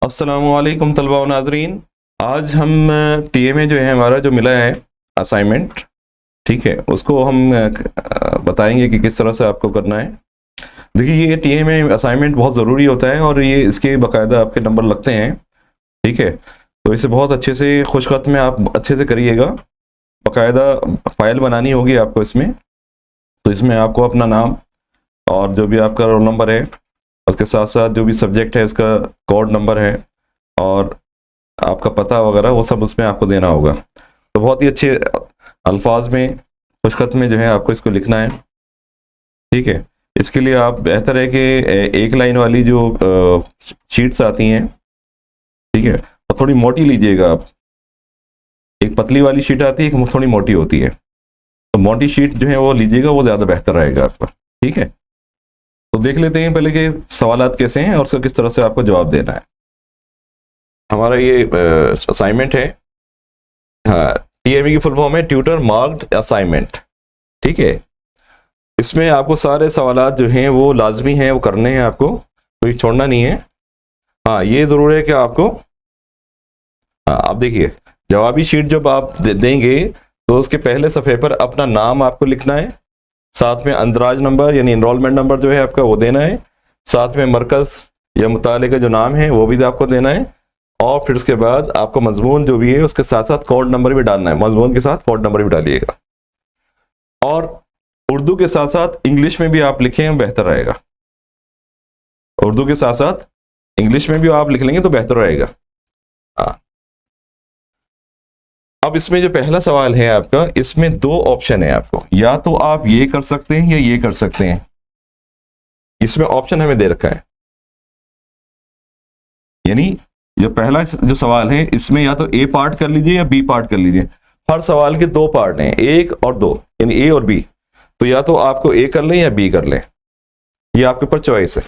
अस्सलामुअलैकुम तलबा व नाज़रीन। आज हम टीएमए जो है हमारा जो मिला है असाइनमेंट, ठीक है, उसको हम बताएंगे कि किस तरह से आपको करना है। देखिए, ये टीएमए असाइनमेंट बहुत ज़रूरी होता है और ये इसके बाकायदा आपके नंबर लगते हैं, ठीक है। तो इसे बहुत अच्छे से खुशखत में आप अच्छे से करिएगा। बाकायदा फ़ाइल बनानी होगी आपको इसमें। तो इसमें आपको अपना नाम और जो भी आपका रोल नंबर है, उसके साथ साथ जो भी सब्जेक्ट है उसका कोड नंबर है और आपका पता वगैरह वो सब उसमें आपको देना होगा। तो बहुत ही अच्छे अल्फाज में खुशखत में जो है आपको इसको लिखना है, ठीक है। इसके लिए आप बेहतर है कि एक लाइन वाली जो शीट्स आती हैं, ठीक है, और थोड़ी मोटी लीजिएगा आप। एक पतली वाली शीट आती है, एक थोड़ी मोटी होती है। तो मोटी शीट जो है वो लीजिएगा, वो ज़्यादा बेहतर रहेगा आपका, ठीक है। तो देख लेते हैं पहले कि सवालात कैसे हैं और उसका किस तरह से आपको जवाब देना है। हमारा ये असाइनमेंट है, हाँ, टीएमए की फुल फॉर्म है ट्यूटर मार्क्ड असाइनमेंट, ठीक है। इसमें आपको सारे सवालात जो हैं वो लाजमी हैं, वो करने हैं आपको, कोई छोड़ना नहीं है। हाँ, ये ज़रूर है कि आपको, हाँ, आप देखिए, जवाबी शीट जब आप देंगे तो उसके पहले सफ़े पर अपना नाम आपको लिखना है, साथ में अंदराज नंबर यानी इनरोलमेंट नंबर जो है आपका वो देना है, साथ में मरकज़ या मुताले का जो नाम है वो भी आपको देना है, और फिर उसके बाद आपको मजमून जो भी है उसके साथ साथ कोड नंबर भी डालना है। मजमून के साथ कोड नंबर भी डालिएगा, और उर्दू के साथ साथ इंग्लिश में भी आप लिखें, बेहतर रहेगा। उर्दू के साथ साथ इंग्लिश में भी आप लिख लेंगे तो बेहतर रहेगा। हाँ, अब इसमें जो पहला सवाल है आपका, इसमें दो ऑप्शन है आपको, या तो आप ये कर सकते हैं या ये कर सकते हैं। इसमें ऑप्शन हमें दे रखा है, यानी जो पहला जो सवाल है इसमें या तो ए पार्ट कर लीजिए या बी पार्ट कर लीजिए। हर सवाल के दो पार्ट हैं, एक और दो, यानी ए और बी। तो या तो आपको ए कर लें या बी कर लें, ये आपके ऊपर चॉइस है,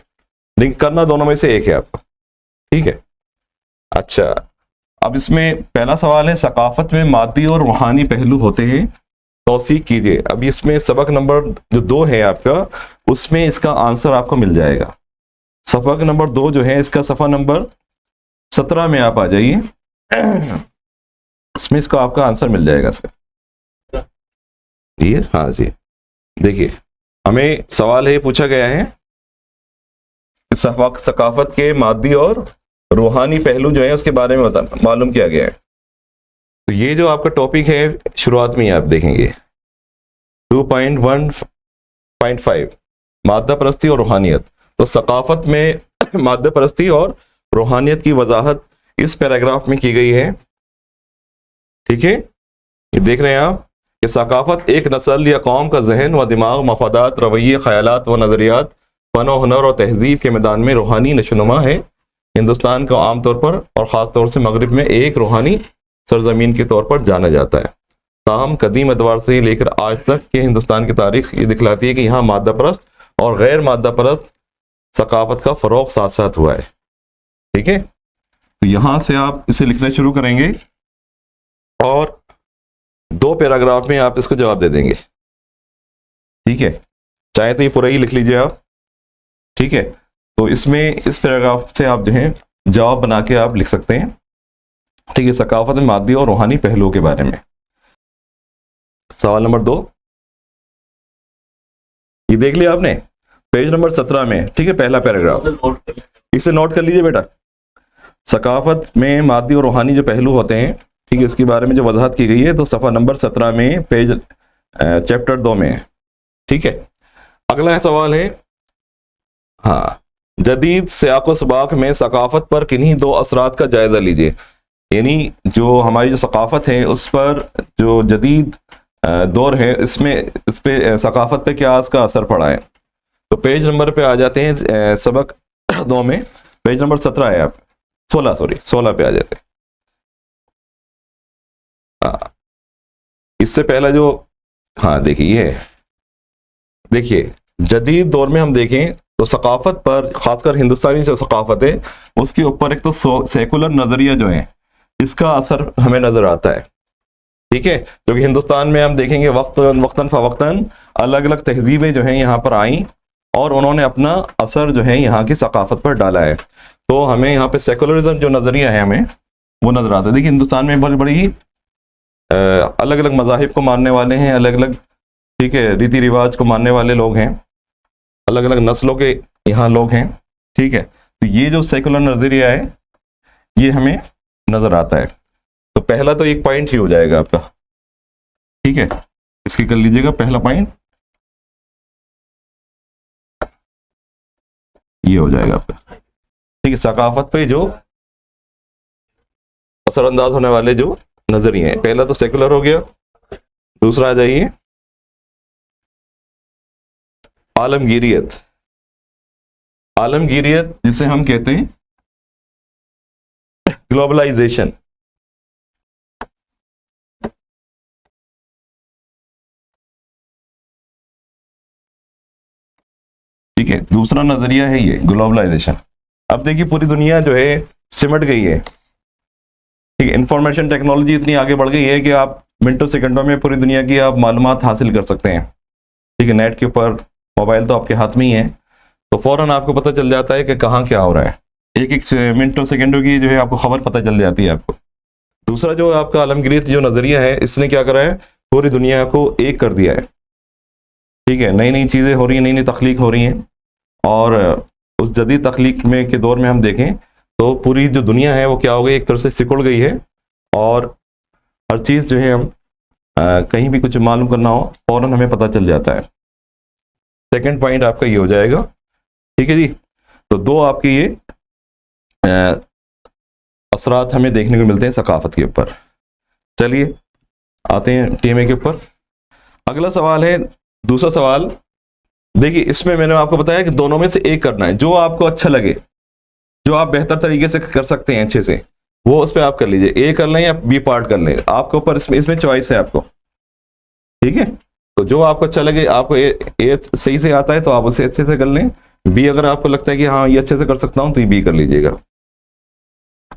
लेकिन करना दोनों में से एक है आपको, ठीक है। अच्छा, अब इसमें पहला सवाल है, सकाफत में मादी और रूहानी पहलू होते हैं, तौसीक कीजिए। अब इसमें सबक नंबर जो 2 है आपका, उसमें इसका आंसर आपको मिल जाएगा। सबक नंबर 2 जो है इसका सफ़ा नंबर 17 में आप आ जाइए, इसमें इसका आपका आंसर मिल जाएगा सर जी। हाँ जी, देखिए, हमें सवाल ये पूछा गया है, सकाफत के मादी और रूहानी पहलू जो है उसके बारे में मालूम किया गया है। तो ये जो आपका टॉपिक है शुरुआत में ही आप देखेंगे 2.1.5 मादा परस्ती और रूहानियत। तो सकाफत में मादा परस्ती और रूहानियत की वजाहत इस पैराग्राफ में की गई है, ठीक है। ये देख रहे हैं आप कि सकाफत एक नस्ल या कौम का जहन व दिमाग, मफादात, रवैये, ख्यालात व नज़रियात, फ़न व हुनर और तहजीब के मैदान में रूहानी नशोनुमा है। हिंदुस्तान को आमतौर पर और ख़ास तौर से मगरिब में एक रूहानी सरजमीन के तौर पर जाना जाता है। ताहम कदीम अदवार से लेकर आज तक के हिंदुस्तान की तारीख ये दिखलाती है कि यहाँ मादा परस्त और गैर मादा परस्त सकाफत का फ़रोग़ साथ साथ हुआ है, ठीक है। तो यहाँ से आप इसे लिखना शुरू करेंगे और 2 पैराग्राफ में आप इसको जवाब दे देंगे, ठीक है। चाहे तो ये पूरा ही लिख लीजिए आप, ठीक है। तो इसमें इस पैराग्राफ से आप जो है जवाब बना के आप लिख सकते हैं, ठीक है, सकाफत में मादी और रूहानी पहलुओं के बारे में। सवाल नंबर 2 ये देख लिया आपने, पेज नंबर 17 में, ठीक है, पहला पैराग्राफ, इसे नोट कर लीजिए बेटा। सकाफत में मादी और रूहानी जो पहलू होते हैं, ठीक है, इसके बारे में जो वजाहत की गई है, तो सफ़ा नंबर 17 में, पेज चैप्टर 2 में है, ठीक है। अगला सवाल है, हाँ, जदीद सियाक़ो-सबाक़ में सकाफत पर किन्हीं 2 असरात का जायज़ा लीजिए। यानी जो हमारी जो सकाफत है उस पर जो जदीद दौर है, इसमें इस पे सकाफत पे क्या इसका असर पड़ा है। तो पेज नंबर पे आ जाते हैं, सबक 2 में पेज नंबर 17 है, आप 16 पे आ जाते हैं। हाँ, इससे पहला जो, हाँ देखिए, ये देखिए, जदीद दौर में हम देखें तो सकाफत पर, खासकर हिंदुस्तानी जो सकाफत है उसके ऊपर एक तो सेकुलर नज़रिया जो है इसका असर हमें नज़र आता है, ठीक है। क्योंकि हिंदुस्तान में हम देखेंगे वक्तन फ़वक्तन अलग अलग तहजीबें जो हैं यहाँ पर आईं और उन्होंने अपना असर जो है यहाँ की सकाफत पर डाला है। तो हमें यहाँ पे सेकुलरिज्म जो नज़रिया है हमें वो नजर आता है। देखिए हिंदुस्तान में बड़ी बड़ी अलग अलग मज़ाहिब को मानने वाले हैं, अलग अलग, ठीक है, रीति रिवाज को मानने वाले लोग हैं, अलग अलग नस्लों के यहाँ लोग हैं, ठीक है। तो ये जो सेकुलर नज़रिया है ये हमें नजर आता है। तो पहला तो एक पॉइंट ही हो जाएगा आपका, ठीक है, इसकी कर लीजिएगा पहला पॉइंट ये हो जाएगा आपका, ठीक है। सकाफत पे जो असरअंदाज होने वाले जो नजरिए हैं, पहला तो सेकुलर हो गया, दूसरा आ जाइए आलमगीरियत। आलमगीरियत जिसे हम कहते हैं ग्लोबलाइजेशन, ठीक है, दूसरा नजरिया है ये ग्लोबलाइजेशन। अब देखिए पूरी दुनिया जो है सिमट गई है, ठीक है, इंफॉर्मेशन टेक्नोलॉजी इतनी आगे बढ़ गई है कि आप मिनटों सेकंडों में पूरी दुनिया की आप मालूमात हासिल कर सकते हैं, ठीक है। नेट के ऊपर, मोबाइल तो आपके हाथ में ही है, तो फौरन आपको पता चल जाता है कि कहाँ क्या हो रहा है, एक एक मिनटों सेकंडों की जो है आपको खबर पता चल जाती है आपको। दूसरा जो आपका आलमगीरियत जो नजरिया है, इसने क्या करा है, पूरी दुनिया को एक कर दिया है, ठीक है। नई नई चीजें हो रही हैं, नई नई तख्लीक हो रही हैं, और उस जदीद तख्लीक में के दौर में हम देखें तो पूरी जो दुनिया है वो क्या हो गई, एक तरह से सिकुड़ गई है, और हर चीज़ जो है हम कहीं भी कुछ मालूम करना हो फौरन हमें पता चल जाता है। सेकंड पॉइंट आपका ये हो जाएगा, ठीक है जी। तो दो आपके ये असरात हमें देखने को मिलते हैं सकाफत के ऊपर। चलिए आते हैं टीएमए के ऊपर। अगला सवाल है, दूसरा सवाल, देखिए इसमें मैंने आपको बताया कि दोनों में से एक करना है, जो आपको अच्छा लगे, जो आप बेहतर तरीके से कर सकते हैं अच्छे से, वो उस पर आप कर लीजिए, ए कर लें या बी पार्ट कर लें, आपके ऊपर इसमें चॉइस है आपको, ठीक है। तो जो आपको अच्छा लगे, आपको ए सही से आता है तो आप उसे अच्छे से कर लें, बी अगर आपको लगता है कि हाँ ये अच्छे से कर सकता हूं तो ये बी कर लीजिएगा।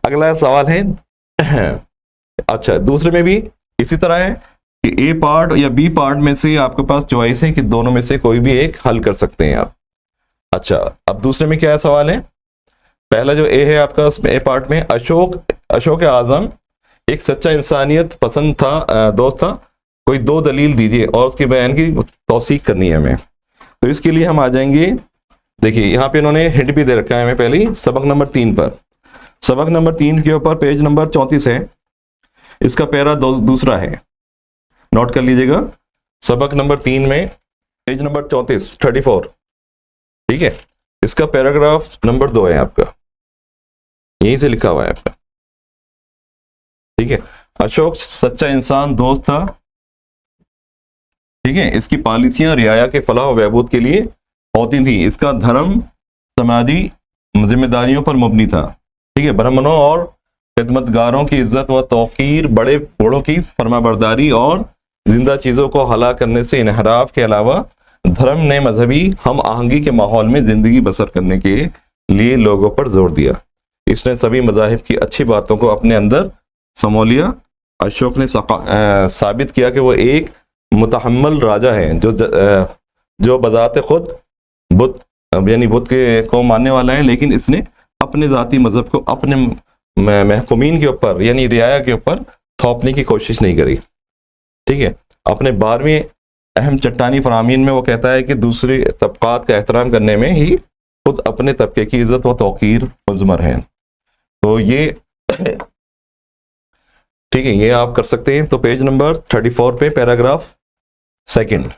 अगला सवाल है अच्छा, दूसरे में भी इसी तरह है कि ए पार्ट या बी पार्ट में से आपके पास चॉइस है कि दोनों में से कोई भी एक हल कर सकते हैं आप। अच्छा, अब दूसरे में क्या सवाल है, पहला जो ए है आपका, उसमें ए पार्ट में अशोक आजम एक सच्चा इंसानियत पसंद था, दोस्त था, कोई दो दलील दीजिए और उसके बयान की तौसीक करनी है हमें। तो इसके लिए हम आ जाएंगे, देखिए यहाँ पे इन्होंने हिंट भी दे रखा है हमें पहले ही, सबक नंबर 3 पर, सबक नंबर 3 के ऊपर पेज नंबर 34 है, इसका पैरा दूसरा है, नोट कर लीजिएगा, सबक नंबर 3 में पेज नंबर 34, ठीक है, इसका पैराग्राफ नंबर 2 है आपका, यहीं से लिखा हुआ है आपका, ठीक है। अशोक सच्चा इंसान दोस्त था, ठीक है, इसकी पॉलिसियां रियाया के फलाह व बहबूद के लिए होती थी, इसका धर्म समाजी जिम्मेदारियों पर मुबनी था, ठीक है, ब्राह्मणों और खिदमतगारों की इज्जत व तौकीर, बड़े बड़ों की फरमाबरदारी और जिंदा चीजों को हला करने से इनहराफ के अलावा धर्म ने मजहबी हम आहंगी के माहौल में जिंदगी बसर करने के लिए लोगों पर जोर दिया। इसने सभी मजाहिब की अच्छी बातों को अपने अंदर समो लिया। अशोक ने साबित किया कि वो एक मुतहम्मल राजा है जो बजाते खुद बुत यानी बुत के को मानने वाला है, लेकिन इसने अपने ज़ाती मजहब को अपने महकुमीन के ऊपर यानी रियाया के ऊपर थोपने की कोशिश नहीं करी, ठीक है। अपने 12वें अहम चट्टानी फरामीन में वो कहता है कि दूसरे तबकात का एहतराम करने में ही खुद अपने तबके की इज्जत व तौकीर मुज़मर है। तो ये ठीक है, ये आप कर सकते हैं। तो पेज नंबर 34 पे पैराग्राफ 2,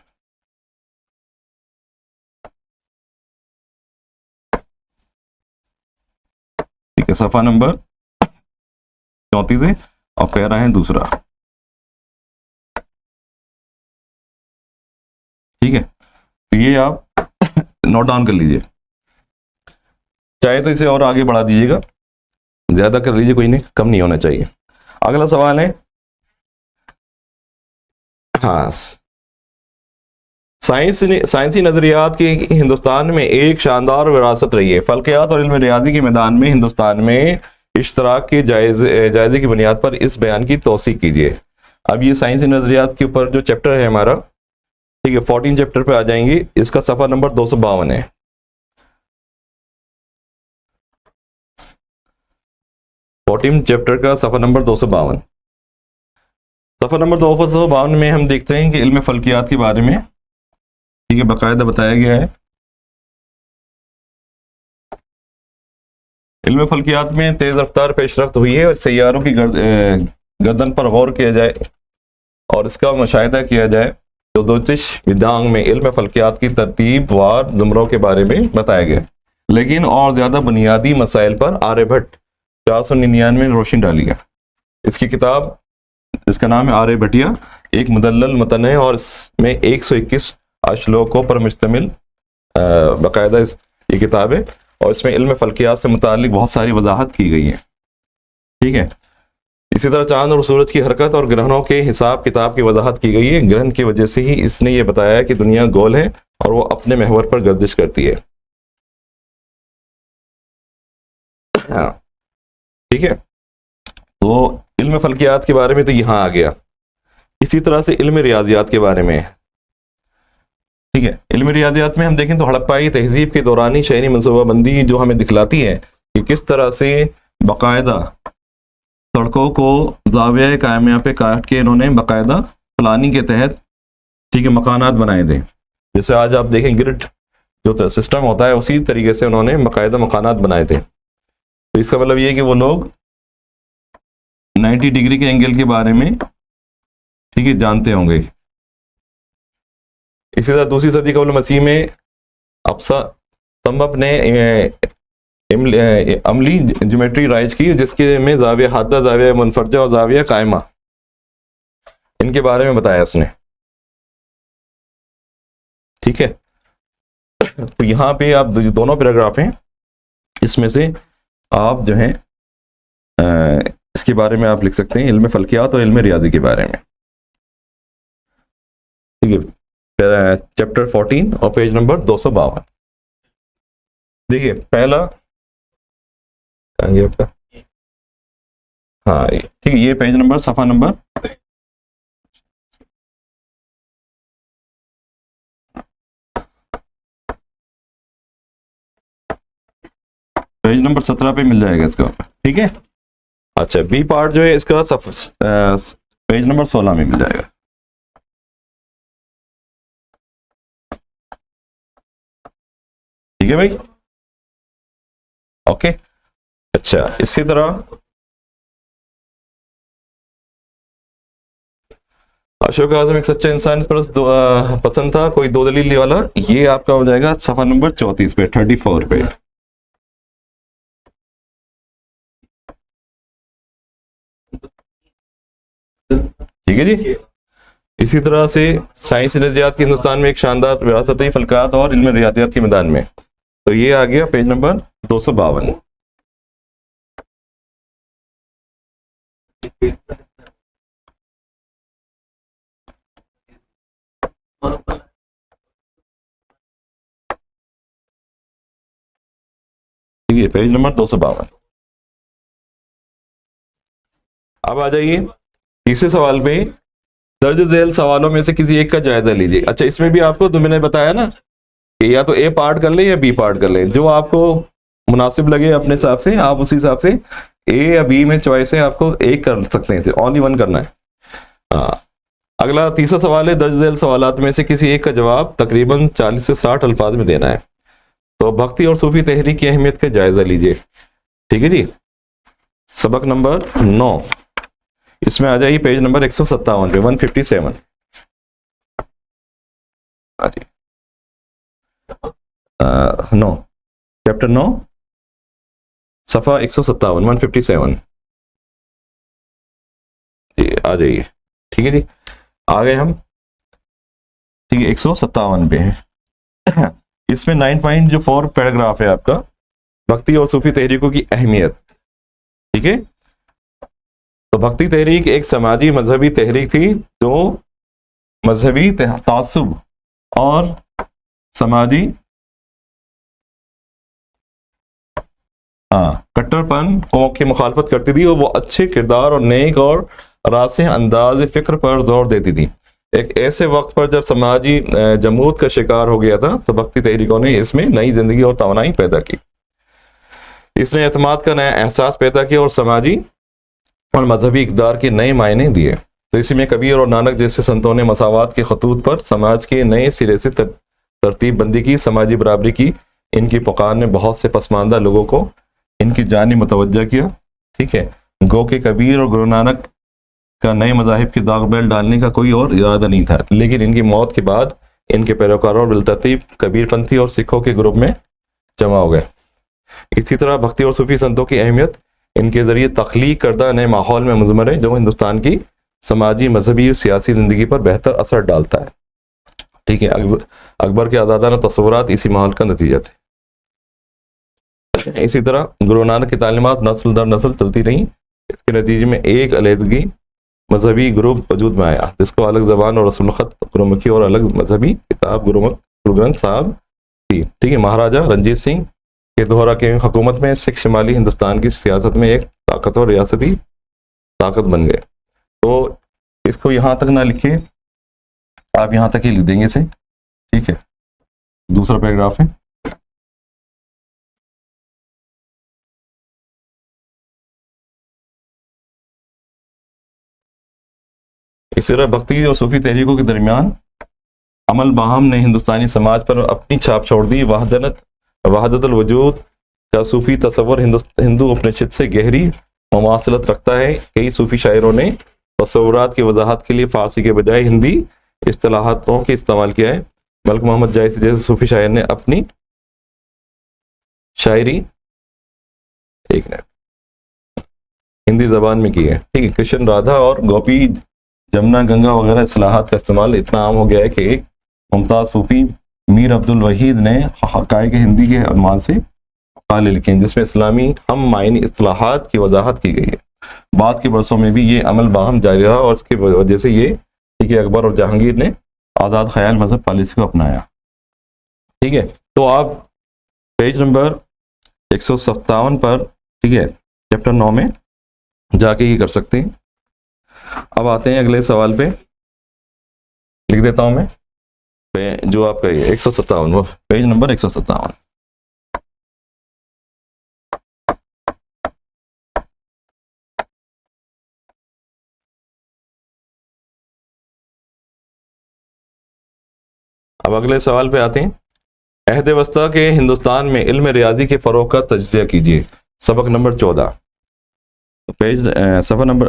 ठीक है, सफा नंबर 34 है और पैरा है दूसरा, ठीक है। तो ये आप नोट डाउन कर लीजिए, चाहे तो इसे और आगे बढ़ा दीजिएगा, ज्यादा कर लीजिए, कोई नहीं, कम नहीं होना चाहिए। अगला सवाल है, हाँ, साइंसी नजरियात की हिंदुस्तान में एक शानदार विरासत रही है। फल्कियात और इल्म रियाजी के मैदान में हिंदुस्तान में इश्तराक के जायजे की बुनियाद पर इस बयान की तौसीक कीजिए। अब ये साइंसी नजरियात के ऊपर जो चैप्टर है हमारा, ठीक है, 14 चैप्टर पे आ जाएंगे, इसका सफा नंबर 252 है। 14 चैप्टर का सफ़ा नंबर 252। सफ़ा नंबर 252 में हम देखते हैं कि इल्म फल्कियात के बारे में, ठीक है, बाकायदा बताया गया है। इल्म फल्कियात में तेज़ रफ्तार पेशरफ्त हुई है और सैयारों की गर्दन पर गौर किया जाए और इसका मुशाहिदा किया जाए तो दोतिश विदांग में इल्म फल्कियात की तरतीब वार ज़ुमरों के बारे में बताया गया, लेकिन और ज़्यादा बुनियादी मसाइल पर आर्यभट्ट 499 में रोशनी डाली है। इसकी किताब, इसका नाम है आर्यभट्टिया, एक मुदल्लल मतन है और इसमें 121 अश्लोकों पर मुश्तमिल बाकायदा ये किताब है और इसमें इल्म फल्कियात से मुताल्लिक बहुत सारी वजाहत की गई है, ठीक है। इसी तरह चांद और सूरज की हरकत और ग्रहणों के हिसाब किताब की वजाहत की गई है। ग्रहण की वजह से ही इसने ये बताया है कि दुनिया गोल है और वो अपने महवर पर गर्दिश करती है, हाँ, ठीक है। तो इल्म फल्कियात के बारे में तो यहाँ आ गया। इसी तरह से इल्म रियाजियात के बारे में, ठीक है। इल्म रियाजियात में हम देखें तो हड़प्पाई तहजीब के दौरानी शहरी मनसूबाबंदी जो हमें दिखलाती है कि किस तरह से बाकायदा सड़कों को ज़ाविया कायमिया पे काट के इन्होंने बाकायदा प्लानिंग के तहत, ठीक है, मकानात बनाए थे। जैसे आज आप देखें ग्रिड जो सिस्टम होता है उसी तरीके से उन्होंने बाकायदा मकानात बनाए थे। तो इसका मतलब ये है कि वो लोग 90 डिग्री के एंगल के बारे में, ठीक है, जानते होंगे। इसी तरह दूसरी सदी कबल मसीह में अफसा तम्बब ने अमली ज्योमेट्री राइज की जिसके में जाविया हादा, जाविया मुनफरजा और जाविया कायमा, इनके बारे में बताया उसने, ठीक है। तो यहाँ पे आप दोनों पैराग्राफ हैं, इसमें से आप जो है इसके बारे में आप लिख सकते हैं, इल्म फल्कियात और इल्म रियाजी के बारे में, ठीक है। चैप्टर 14 और पेज नंबर 252। देखिए पहला आपका, हाँ ठीक है, ये पेज नंबर सफ़ा नंबर पेज नंबर 17 पे मिल जाएगा इसका, ठीक है। अच्छा, बी पार्ट जो है इसका पेज नंबर 16 में मिल जाएगा, ठीक है भाई, ओके। अच्छा, इसी तरह अशोक आजम एक सच्चा इंसान पर पसंद था, कोई दो दलील वाला, ये आपका हो जाएगा सफ़ा नंबर 34 पे, 34 पे, ठीक है जी। इसी तरह से साइंस नजरियात के हिंदुस्तान में एक शानदार विरासती फल्कात और इल्म रियादियात के मैदान में, तो ये आ गया पेज नंबर 252। ठीक है, पेज नंबर 252। अब आ जाइए तीसरे सवाल पे, दर्ज झेल सवालों में से किसी एक का जायजा लीजिए। अच्छा, इसमें भी आपको तो मैंने बताया ना कि या तो ए पार्ट कर ले या बी पार्ट कर ले, जो आपको मुनासिब लगे अपने हिसाब से आप उसी हिसाब से ए या बी में चॉइस है, आपको एक कर सकते हैं, इसे ओनली वन करना है। अगला तीसरा सवाल है, दर्ज झेल सवालात में से किसी एक का जवाब तकरीबन 40 से 60 अल्फाज में देना है। तो भक्ति और सूफी तहरीक की अहमियत का जायजा लीजिए, ठीक है जी। सबक नंबर 9, इसमें आ जाइए पेज नंबर 157 पे, 157। नो, चैप्टर 9 सफ़ा 157, 157 जी, आ जाइए, ठीक है जी। आ गए हम, ठीक है, 157 पे है। इसमें 9.4 पैराग्राफ है आपका, भक्ति और सूफी तहरीकों की अहमियत, ठीक है। तो भक्ति तहरीक एक समाजी मजहबी तहरीक थी जो मजहबी तासुब और समाजी कट्टरपन की मुखालफत करती थी और वो अच्छे किरदार और नेक और रास्ते अंदाज फ़िक्र पर जोर देती थी। एक ऐसे वक्त पर जब समाजी जमूत का शिकार हो गया था तो भक्ति तहरीकों ने इसमें नई जिंदगी और तवानाई पैदा की। इसने एतमाद का नया एहसास पैदा किया और समाजी और मजहबी इक़दार के नए मायने दिए। तो इसी में कबीर और नानक जैसे संतों ने मसावात के खतूत पर समाज के नए सिरे से तरतीब बंदी की, समाजी बराबरी की। इनकी पुकार ने बहुत से पसमानदा लोगों को इनकी जानी मुतवज्जा किया। ठीक है, गो के कबीर और गुरु नानक का नए मज़ाहिब के दाग बैल डालने का कोई और इरादा नहीं था, लेकिन इनकी मौत के बाद इनके पैरोकारों बिलतरतीब कबीरपंथी और सिखों के ग्रुप में जमा हो गए। इसी तरह भक्ति और सूफी संतों की अहमियत इनके जरिए तख्लीक करदा नए माहौल में मुज़मर है, जो हिंदुस्तान की समाजी, मजहबी और सियासी ज़िंदगी पर बेहतर असर डालता है। ठीक है, अकबर के आज़ादाना तस्वुरात इसी माहौल का नतीजा थे। इसी तरह गुरु नानक की तालीमात नस्ल दर नस्ल चलती रहीं। इसके नतीजे में एक अलहदगी मजहबी ग्रुप वजूद में आया, जिसको अलग ज़बान और रसूल ख़त गुरुमुखी और अलग मजहबी किताब गुरु ग्रंथ साहब थी। ठीक है, महाराजा रंजीत सिंह के दोहरा के हुकूमत में सिख शिमाली हिंदुस्तान की सियासत में एक ताकतवर रियासती ताकत बन गए। तो इसको यहाँ तक ना लिखे, आप यहाँ तक ही लिख देंगे इसे। ठीक है, दूसरा पैराग्राफ है। इस तरह भक्ति और सूफी तहरीकों के दरमियान अमल बाहम ने हिंदुस्तानी समाज पर अपनी छाप छोड़ दी। वहदतुल वजूद का सूफी तसव्वुर हिंदू उपनिषद से गहरी मुमासलत रखता है। कई सूफी शायरों ने तसव्वुरात की वजाहत के लिए फारसी के बजाय हिंदी इस्तिलाहातों के इस्तेमाल किया है। मलिक मोहम्मद जायसी जैसे सूफी शायर ने अपनी शायरी हिंदी जबान में की है। ठीक है, कृष्ण राधा और गोपी जमुना गंगा वगैरह इस्तिलाहात का इस्तेमाल इतना आम हो गया है कि एक मुमताज़ सूफी मीर अब्दुल वहीद ने हक़ाइक़ हिंदी के अनुमान से मक़ाले लिखे हैं, जिसमें इस्लामी हम मायनी इस्तिलाहात की वजाहत की गई है। बाद के बरसों में भी ये अमल बाहम जारी रहा और इसकी वजह से ये ठीक है अकबर और जहांगीर ने आज़ाद ख्याल मजहब पॉलिसी को अपनाया। ठीक है, तो आप पेज नंबर 157 पर ठीक है चैप्टर 9 में जाके ये कर सकते हैं। अब आते हैं अगले सवाल पे, लिख देता हूं मैं जो आपका ये 157 पेज नंबर 157। अब अगले सवाल पे आते हैं। अहद वस्ता के हिंदुस्तान में इल्म रियाजी के फ़रोग़ का तज्ज़िया कीजिए। सबक नंबर 14, पेज सफ़ा नंबर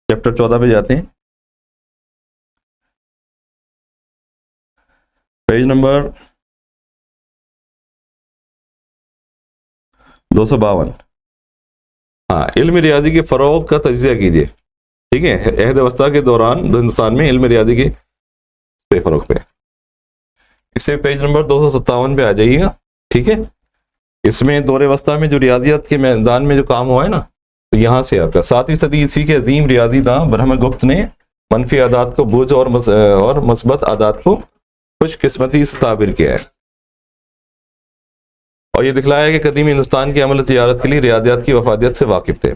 चैप्टर 14 पे जाते हैं। Page number 252। हाँ, इल्म रियाजी के फ़रोग़ का तज्ज़िया कीजिए। ठीक है, अहद वस्ता के दौरान हिंदुस्तान में इल्म रियाजी के फ़रोग़ पे, इसे पेज नंबर 257 पे आ जाइएगा। ठीक है, इसमें दौरे वस्ता में जो रियाजियत के मैदान में जो काम हुआ है ना, तो यहाँ से आपका 7वीं सदी ईस्वी के अजीम रियाजी दां ब्रह्मगुप्त ने मनफी आदात को बुझ और मस्बत आदात को खुशकिस्मती से ताबिर किया है और ये दिखलाया है कि कदीम हिंदुस्तान की अमल तिजारत के लिए रियाजियात की वफादियत से वाकिफ थे।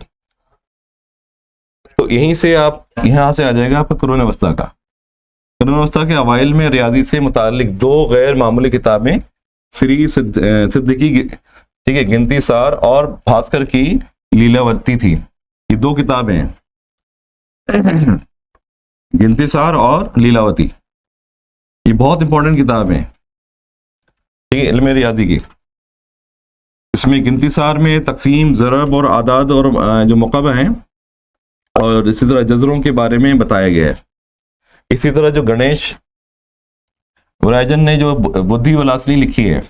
तो यहीं से आप यहाँ से आ जाएगा आपका कुरान वस्ता का। कुरान वस्ता के अवाइल में रियाजी से मुतालिक 2 गैर मामूली किताबें श्री सिद्दीकी ठीक है गिनती सार और भास्कर की लीलावती थी। ये 2 किताबें हैं गिनती सार और लीलावती, ये बहुत इंपॉर्टेंट किताब है ठीक है इल्म रियाजी की। इसमें गिनती सार में तकसीम, ज़रब और आदाद और जो मुक़ाबा हैं और इसी तरह जज़रों के बारे में बताया गया है। इसी तरह जो गणेश वराइजन ने जो बुद्धि वलासनी लिखी है,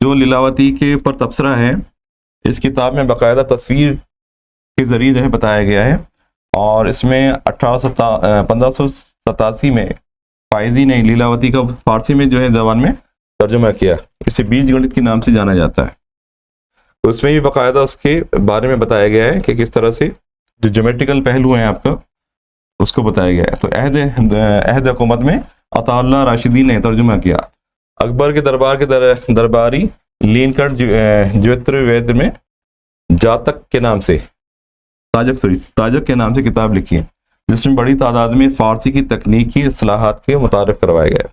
जो लीलावती के ऊपर तबसरा है, इस किताब में बाकायदा तस्वीर के ज़रिए जो है बताया गया है और इसमें 1587 में फायजी ने लीलावती का फारसी में जो है ज़बान में तर्जुमा किया। इसे बीज गणित के नाम से जाना जाता है। तो उसमें भी बाकायदा उसके बारे में बताया गया है कि किस तरह से जो ज्योमेट्रिकल पहलू हैं आपका उसको बताया गया है। तो अहद हुकूमत में अताउल्लाह राशिदी ने तर्जुमा किया। अकबर के दरबार के दरबारी लीनकट ज्योतिर्वेद में जातक के नाम से ताजक के नाम से किताब लिखी है, जिसमें बड़ी तादाद में फारसी की तकनीकी इस्लाहात के मुतारिफ करवाए गए।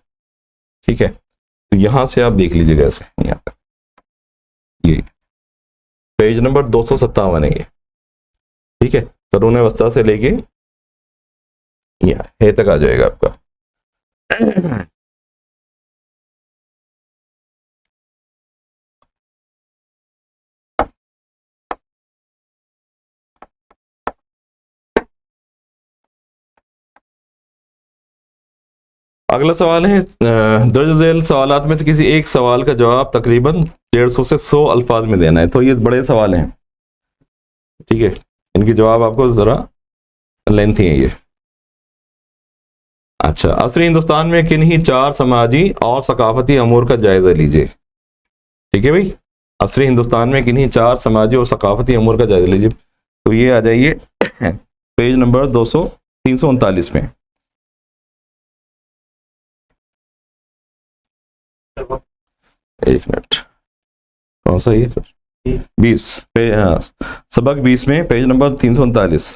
ठीक है, तो यहाँ से आप देख लीजिएगा ऐसे यहाँ पर पेज नंबर 257 है ये, ठीक है। करून अवस्था से लेके यहाँ हे तक आ जाएगा आपका। अगला सवाल है, दर्ज झेल सवालात में से किसी एक सवाल का जवाब तकरीबन 150 से 100 अल्फाज में देना है। तो ये बड़े सवाल हैं, ठीक है, इनके जवाब आपको जरा लेंथी है ये। अच्छा, असरी हिंदुस्तान में किन्हीं 4 समाजी और सकाफती अमूर का जायजा लीजिए। ठीक है भाई, असरी हिंदुस्तान में किन्हीं 4 समाजी और सकाफती अमूर का जायजा लीजिए। तो ये आ जाइए पेज नंबर 339 में। एक मिनट, कौन सा ये सर? 20 पेज, हाँ, सबक 20 में पेज नंबर 339।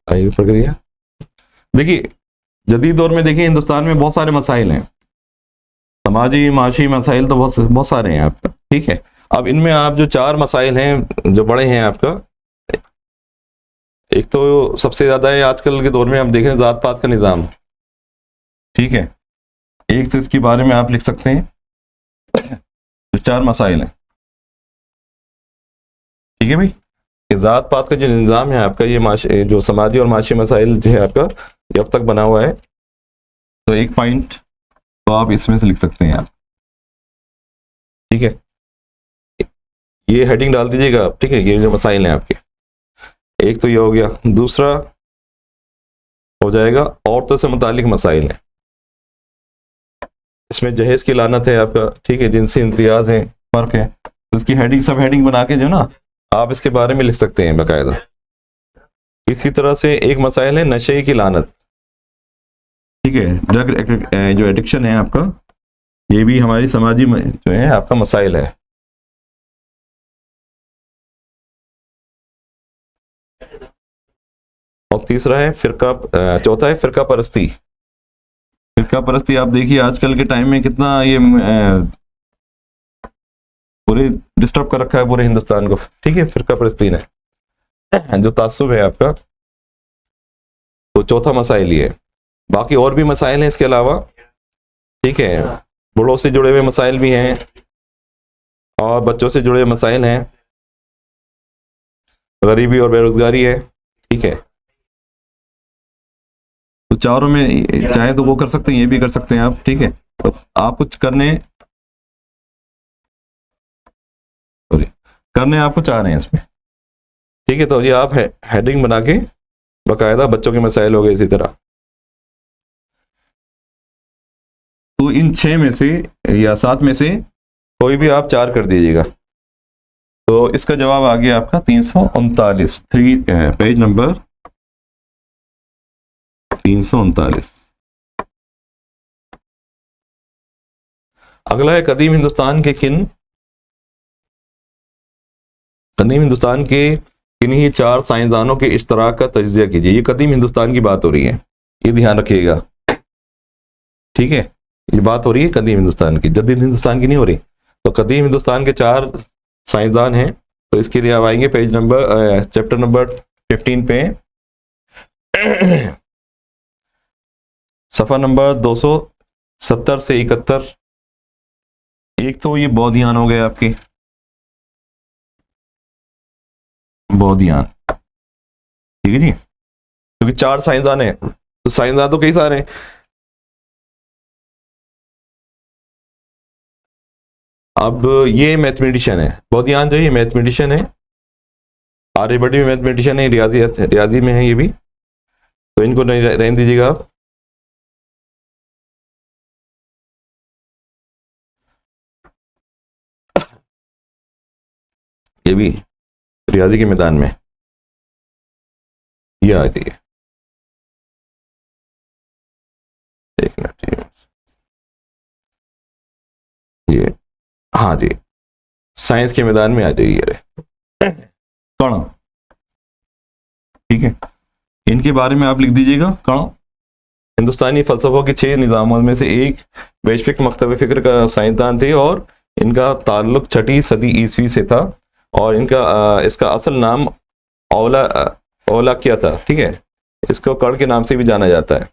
आइए प्रक्रिया देखिए, जदीद दौर में देखिए हिंदुस्तान में बहुत सारे मसाइल हैं, समाजी माशी मसाइल तो बहुत सारे हैं आपका, ठीक है। अब इनमें आप जो 4 मसाइल हैं जो बड़े हैं आपका, एक तो सबसे ज़्यादा है आजकल के दौर में आप देख रहे हैं ज़ात पात का निज़ाम, ठीक है। एक तो इसके बारे में आप लिख सकते हैं, जो 4 मसाइल हैं, ठीक है भाई। ज़ात पात का जो निज़ाम है आपका, ये जो समाजी और माशी मसाइल जो है आपका, ये अब तक बना हुआ है। तो एक पॉइंट तो आप इसमें से लिख सकते हैं आप, ठीक है। ये हेडिंग डाल दीजिएगा आप, ठीक है। ये जो मसाइल हैं आपके, एक तो ये हो गया। दूसरा हो जाएगा औरतों से मुतालिक मसाइल हैं, इसमें जहेज की लानत है आपका, ठीक है, जिनसी इम्तियाज है, फर्क है। तो इसकी हेडिंग, सब हेडिंग बना के जो ना आप इसके बारे में लिख सकते हैं बाकायदा। इसी तरह से एक मसाइल है नशे की लानत, ठीक है, ड्रग जो एडिक्शन है आपका, ये भी हमारी समाजी जो है आपका मसाइल है। और तीसरा है चौथा है फिरका परस्ती। फिरका परस्ती आप देखिए आजकल के टाइम में कितना ये पूरे डिस्टर्ब कर रखा है पूरे हिंदुस्तान को, ठीक है, फिरका परस्ती ने, जो तासुब है आपका। तो चौथा मसाइल ये है। बाकी और भी मसाइल हैं इसके अलावा, ठीक है, बूढ़ों से जुड़े हुए मसाइल भी हैं और बच्चों से जुड़े मसाइल हैं, गरीबी और बेरोजगारी है, ठीक है। तो चारों में चाहे तो वो कर सकते हैं, ये भी कर सकते हैं आप, ठीक है। तो आप कुछ करने आपको चाह रहे हैं इसमें, ठीक है। तो ये आप हेडिंग बना के बाकायदा बच्चों के मसाइल हो गए इसी तरह। तो इन 6 में से या 7 में से कोई भी आप 4 कर दीजिएगा। तो इसका जवाब आ गया आपका 339, पेज नंबर 339। अगला है कदीम हिंदुस्तान के किन्हीं 4 साइंसदानों के इश्तराक का तज्जिया कीजिए। ये कदीम हिंदुस्तान की बात हो रही है, ये ध्यान रखिएगा, ठीक है। ये बात हो रही है कदीम हिंदुस्तान की, जदीद हिंदुस्तान की नहीं हो रही। तो कदीम हिंदुस्तान के 4 साइंसदान हैं। तो इसके लिए आप आएंगे पेज नंबर चैप्टर नंबर 15 पे, सफ़ा नंबर 270 से 71। एक तो ये बौद्धियान हो गए आपके, बौद्धियान, ठीक है जी, क्योंकि 4 साइंसदान हैं, तो साइंसदान तो कई सारे हैं। अब ये मैथमेटिशियन है, बौद्धियान जो है ये मैथमेटिशियन है, आर्यभट्ट भी मैथमेटिशियन है, रियाजी में है ये भी। तो इनको नहीं रहने दीजिएगा आप। ये भी रियाजी के मैदान में ये आती है। एक मिनट, ये हाँ जी, साइंस के मैदान में आ जाइए कण, ठीक है। इनके बारे में आप लिख दीजिएगा कण। हिंदुस्तानी फलसफों के 6 निज़ामों में से एक वैश्विक मकतब फ़िक्र का साइंसदान थे और इनका ताल्लुक 6वीं सदी ईस्वी से था और इसका असल नाम औला औलाकिया था, ठीक है। इसको कण के नाम से भी जाना जाता है।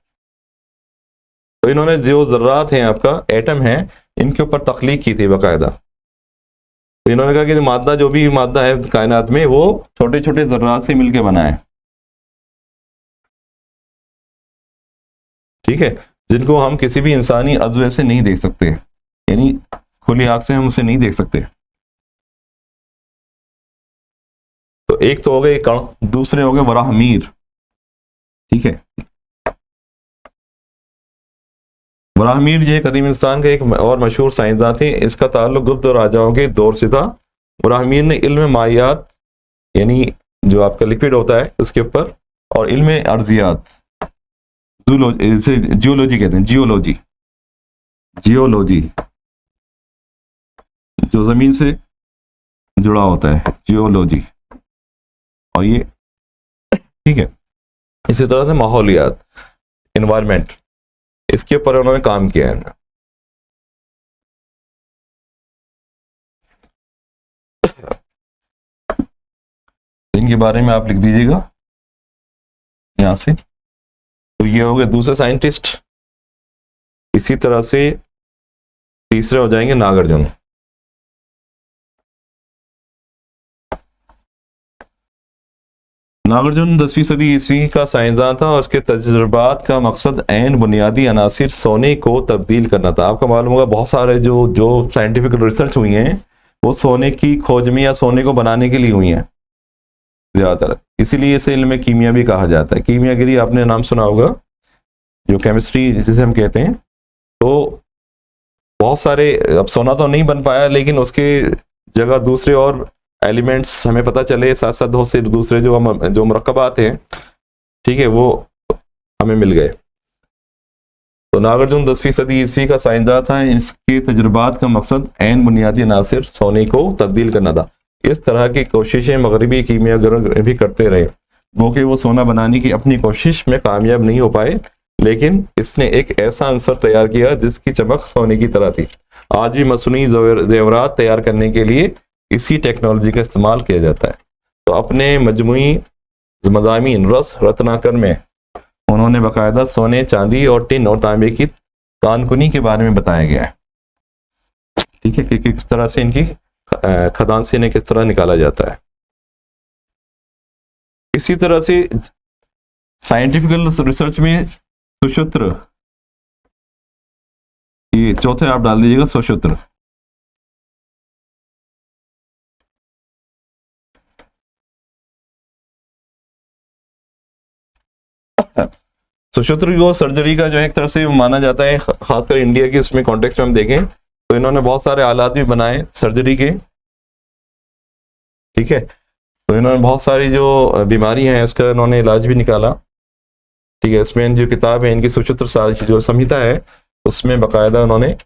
तो इन्होंने जो ज़र्रात हैं, आपका एटम है, इनके ऊपर तख्लीक की थी बाकायदा। तो इन्होंने कहा कि जो भी मादा है कायनात में, वो छोटे छोटे ज़र्रात से मिलकर बना है, ठीक है, जिनको हम किसी भी इंसानी अज़्वे से नहीं देख सकते, यानी खुली आंख से हम उसे नहीं देख सकते। तो एक तो हो गए कण, दूसरे हो गए वराहमीर, ठीक है। वराहमीर ये कदीम हिंदुस्तान के एक और मशहूर साइंसदान थे। इसका ताल्लुक गुप्त राजाओं के दौर से था। वराहमीर ने इल्म मायात, यानी जो आपका लिक्विड होता है उसके ऊपर, और इल्म अर्जियात, जियोलॉजी कहते हैं, जियोलॉजी, जियोलॉजी जो जमीन से जुड़ा होता है, जियोलॉजी, और ये, ठीक है। इसी तरह से माहौलियात, एनवायरमेंट, इसके ऊपर उन्होंने काम किया है। इनके बारे में आप लिख दीजिएगा यहां से। तो ये हो गए दूसरे साइंटिस्ट। इसी तरह से तीसरे हो जाएंगे नागार्जुन। नागार्जुन 10वीं सदी ईस्वी का साइंसदान था और उसके तजुर्बात का मकसद ऐन बुनियादी अनासिर सोने को तब्दील करना था। आपको मालूम होगा बहुत सारे जो जो साइंटिफिक रिसर्च हुई हैं वो सोने की खोज में या सोने को बनाने के लिए हुई हैं ज़्यादातर, इसीलिए इसे इल्म कीमिया भी कहा जाता है। कीमियागिरी आपने नाम सुना होगा, जो केमिस्ट्री जिसे हम कहते हैं। तो बहुत सारे, अब सोना तो नहीं बन पाया, लेकिन उसके जगह दूसरे और एलिमेंट्स हमें पता चले, साथ साथ बहुत से दूसरे जो मरकबात हैं, ठीक है, वो हमें मिल गए। तो नागार्जुन 10वीं सदी ईस्वी का साइंसदान था। इसके तजुर्बात का मकसद ऐन बुनियादी अनासिर सोने को तब्दील करना था। इस तरह की कोशिशें मगरबी कीमियागर भी करते रहे, वो कि वो सोना बनाने की अपनी कोशिश में कामयाब नहीं हो पाए, लेकिन इसने एक ऐसा अंसर तैयार किया जिसकी चमक सोने की तरह थी। आज भी मसनूई जेवरात तैयार करने के लिए इसी टेक्नोलॉजी का इस्तेमाल किया जाता है। तो अपने मजमुई मज़ामीन रस रत्नाकर में उन्होंने बाकायदा सोने, चांदी और टिन और तांबे की कानकुनी के बारे में बताया गया है, ठीक है, कि किस तरह से इनकी खदान से इन्हें किस तरह निकाला जाता है। इसी तरह से साइंटिफिक रिसर्च में सुसूत्र, ये चौथे आप डाल दीजिएगा, सुसूत्र। सुसूत्र को सर्जरी का जो एक तरह से माना जाता है, खासकर इंडिया के इसमें कॉन्टेक्स्ट में हम देखें तो इन्होंने बहुत सारे आलात भी बनाए सर्जरी के, ठीक है। तो इन्होंने बहुत सारी जो बीमारी हैं उसका इन्होंने इलाज भी निकाला, ठीक है। इसमें जो किताब है इनकी सुसूत्र जो संहिता है, उसमें बाकायदा उन्होंने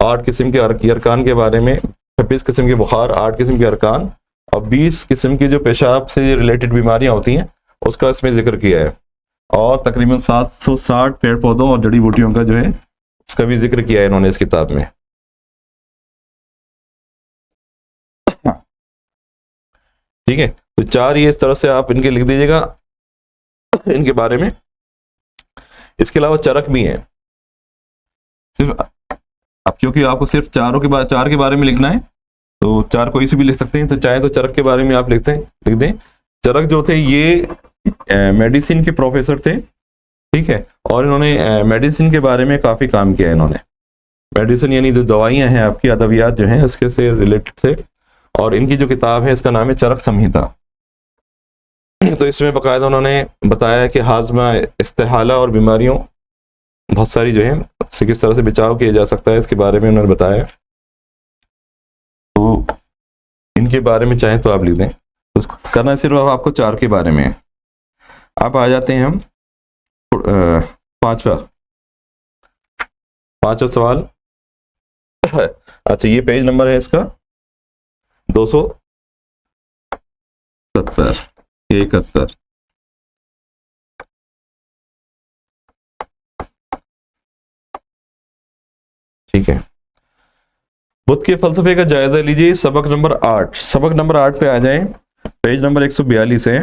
8 किस्म के अरकान के बारे में, 26 किस्म के बुखार, 8 किस्म के अरकान और 20 किस्म की जो पेशाब से रिलेटेड बीमारियां होती हैं उसका इसमें जिक्र किया है। और तकरीबन 760 पेड़ पौधों और जड़ी बूटियों का जो है उसका भी जिक्र किया है इन्होंने इस किताब में, ठीक है। तो 4 ये इस तरह से आप इनके लिख दीजिएगा इनके बारे में। इसके अलावा चरक भी हैं, सिर्फ अब क्योंकि आपको सिर्फ चार के बारे में लिखना है तो 4 कोई से भी लिख सकते हैं। तो चाहे तो चरक के बारे में आप लिख दें। चरक जो थे ये मेडिसिन के प्रोफेसर थे, ठीक है, और इन्होंने मेडिसिन के बारे में काफ़ी काम किया है। इन्होंने मेडिसिन यानी जो दवाइयाँ हैं आपकी, अदवियात जो हैं उसके से रिलेटेड थे। और इनकी जो किताब है इसका नाम है चरक संहिता। तो इसमें बाकायदा उन्होंने बताया कि हाजमा, इस्तेहाला और बीमारियों बहुत सारी जो है उससे किस तरह से बचाव किया जा सकता है, इसके बारे में उन्होंने बताया। तो इनके बारे में चाहें तो आप लिख दें। तो करना सिर्फ आपको 4 के बारे में है। अब आ जाते हैं हम पांचवा सवाल। अच्छा, ये पेज नंबर है इसका 270 71। ठीक है, बुद्ध के फलसफे का जायजा लीजिए, सबक नंबर 8। सबक नंबर 8 पे आ जाएं, पेज नंबर 142 है,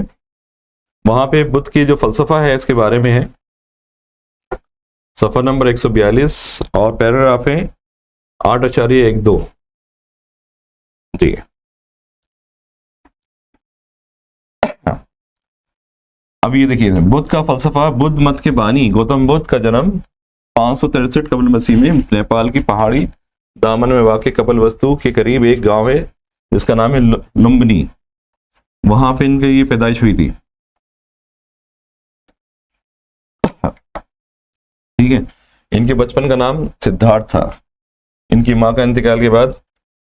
वहां पे बुद्ध की जो फलसफा है इसके बारे में है। सफा नंबर 142 और पैराग्राफ है 8.12 जी। अब ये देखिए, बुद्ध का फलसफा। बुद्ध मत के बानी गौतम बुद्ध का जन्म 563 कबल मसीह में नेपाल की पहाड़ी दामन में वाक़ कपिलवस्तु के करीब एक गांव है जिसका नाम है लुम्बिनी, वहां पे इनकी ये पैदाइश हुई थी। ठीक है, इनके बचपन का नाम सिद्धार्थ था, इनकी माँ का इंतकाल के बाद।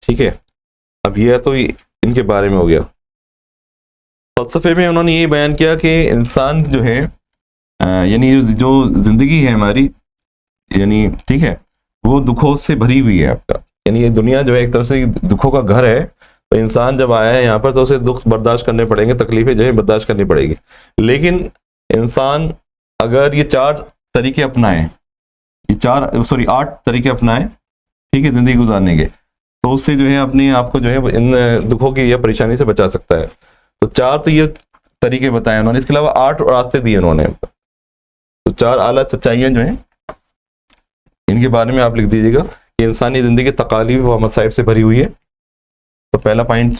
ठीक है, अब यह तो इनके बारे में हो गया। फलसफे में उन्होंने ये बयान किया कि इंसान जो है यानी जो जिंदगी है हमारी, यानी ठीक है, वो दुखों से भरी हुई है आपका, यानी ये दुनिया जो है एक तरह से दुखों का घर है। तो इंसान जब आया है यहाँ पर तो उसे दुख बर्दाश्त करने पड़ेंगे, तकलीफें जो है बर्दाश्त करनी पड़ेगी। लेकिन इंसान अगर ये 4 तरीके अपनाए, ये 8 तरीके अपनाए, ठीक है, जिंदगी गुजारने के, तो उससे जो है अपने आप को जो है इन दुखों की या परेशानी से बचा सकता है। तो 4 तो ये तरीके बताए उन्होंने, इसके अलावा 8 रास्ते दिए उन्होंने। तो 4 आला सच्चाइयां जो हैं इनके बारे में आप लिख दीजिएगा कि इंसानी जिंदगी तकालीफ व मसाइब से भरी हुई है। तो पहला पॉइंट